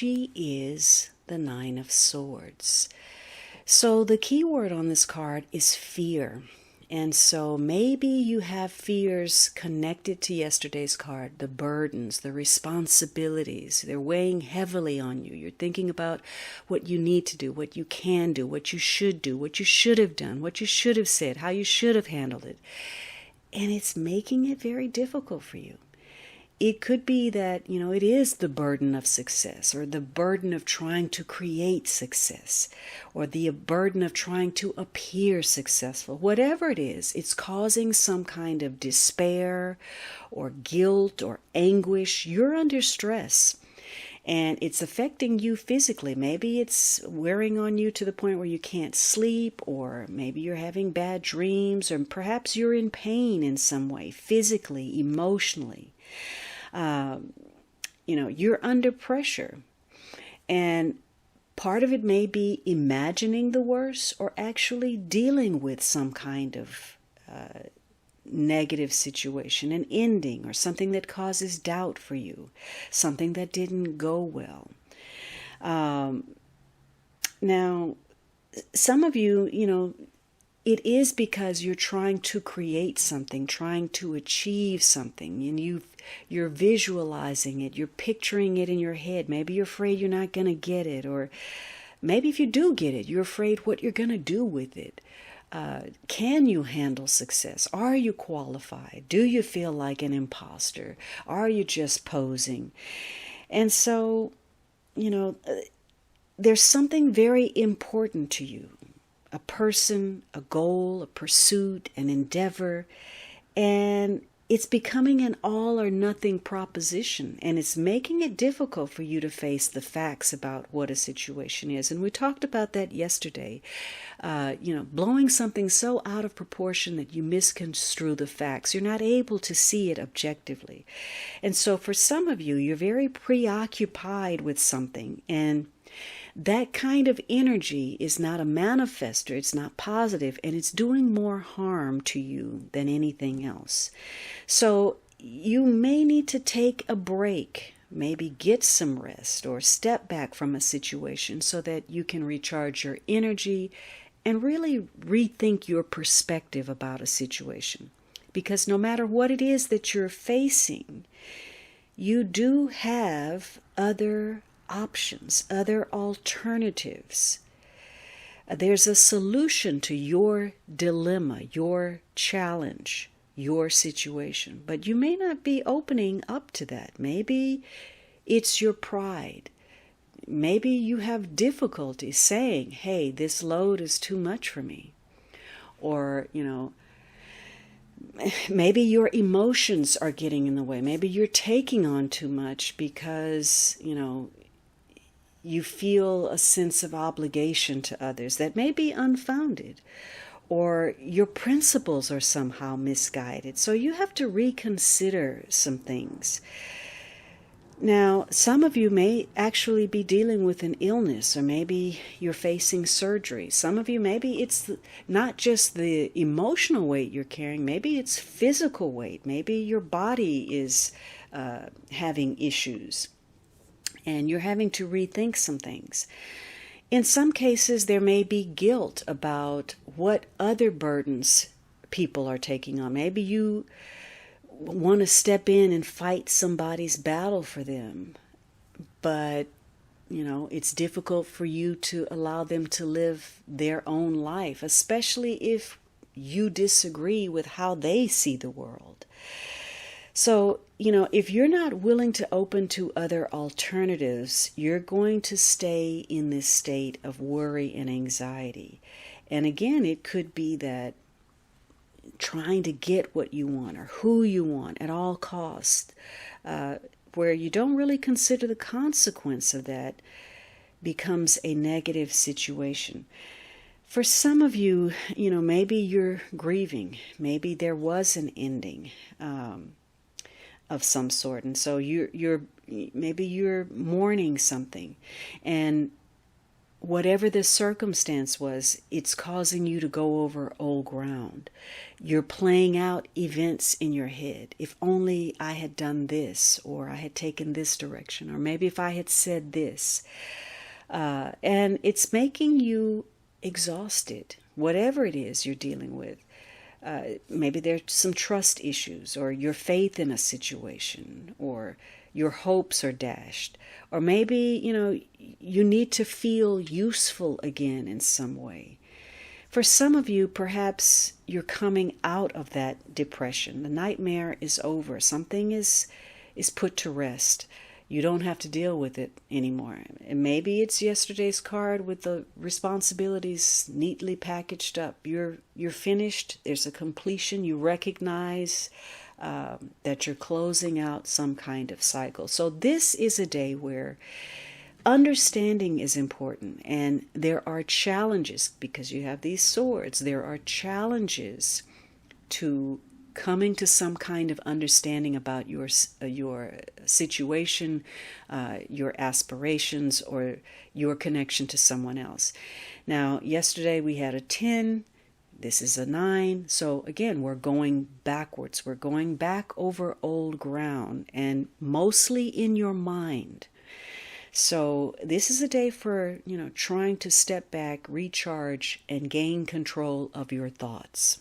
energy is the Nine of Swords. So the key word on this card is fear. And so maybe you have fears connected to yesterday's card, the burdens, the responsibilities. They're weighing heavily on you. You're thinking about what you need to do, what you can do, what you should have done, what you should have said, how you should have handled it. And it's making it very difficult for you. It could be that, it is the burden of success, or the burden of trying to create success, or the burden of trying to appear successful. Whatever it is, it's causing some kind of despair or guilt or anguish. You're under stress, and it's affecting you physically. Maybe it's wearing on you to the point where you can't sleep, or maybe you're having bad dreams, or perhaps you're in pain in some way, physically, emotionally. You're under pressure, and part of it may be imagining the worst or actually dealing with some kind of negative situation, an ending or something that causes doubt for you, something that didn't go well. Now, some of you, it is because you're trying to create something, trying to achieve something, and you're visualizing it, you're picturing it in your head. Maybe you're afraid you're not going to get it, or maybe if you do get it, you're afraid what you're going to do with it. Can you handle success? Are you qualified? Do you feel like an imposter? Are you just posing? And so, there's something very important to you. A person, a goal, a pursuit, an endeavor, and it's becoming an all or nothing proposition, and it's making it difficult for you to face the facts about what a situation is. And we talked about that yesterday, blowing something so out of proportion that you misconstrue the facts. You're not able to see it objectively. And so for some of you, you're very preoccupied with something, and that kind of energy is not a manifester, it's not positive, and it's doing more harm to you than anything else. So you may need to take a break, maybe get some rest, or step back from a situation so that you can recharge your energy and really rethink your perspective about a situation. Because no matter what it is that you're facing, you do have other options, other alternatives. There's a solution to your dilemma, your challenge, your situation, but you may not be opening up to that. Maybe it's your pride. Maybe you have difficulty saying, hey, this load is too much for me. Or, maybe your emotions are getting in the way. Maybe you're taking on too much because, you feel a sense of obligation to others that may be unfounded, or your principles are somehow misguided. So you have to reconsider some things. Now, some of you may actually be dealing with an illness, or maybe you're facing surgery. Some of you, maybe it's not just the emotional weight you're carrying, maybe it's physical weight. Maybe your body is having issues, and you're having to rethink some things. In some cases, there may be guilt about what other burdens people are taking on. Maybe you want to step in and fight somebody's battle for them, but it's difficult for you to allow them to live their own life, especially if you disagree with how they see the world. So, if you're not willing to open to other alternatives, you're going to stay in this state of worry and anxiety. And again, it could be that trying to get what you want or who you want at all costs, where you don't really consider the consequence of that, becomes a negative situation. For some of you, maybe you're grieving. Maybe there was an ending of some sort, and so maybe you're mourning something, and whatever the circumstance was, it's causing you to go over old ground. You're playing out events in your head. If only I had done this, or I had taken this direction, or maybe if I had said this. And it's making you exhausted, whatever it is you're dealing with. Maybe there's some trust issues, or your faith in a situation, or your hopes are dashed. Or maybe, you need to feel useful again in some way. For some of you, perhaps you're coming out of that depression. The nightmare is over. Something is put to rest. You don't have to deal with it anymore. And maybe it's yesterday's card with the responsibilities neatly packaged up. You're finished. There's a completion. You recognize that you're closing out some kind of cycle. So this is a day where understanding is important, and there are challenges because you have these swords. There are challenges to coming to some kind of understanding about your situation, your aspirations, or your connection to someone else. Now, yesterday we had a 10. This is a 9. So again, we're going backwards. We're going back over old ground, and mostly in your mind. So this is a day for, trying to step back, recharge, and gain control of your thoughts.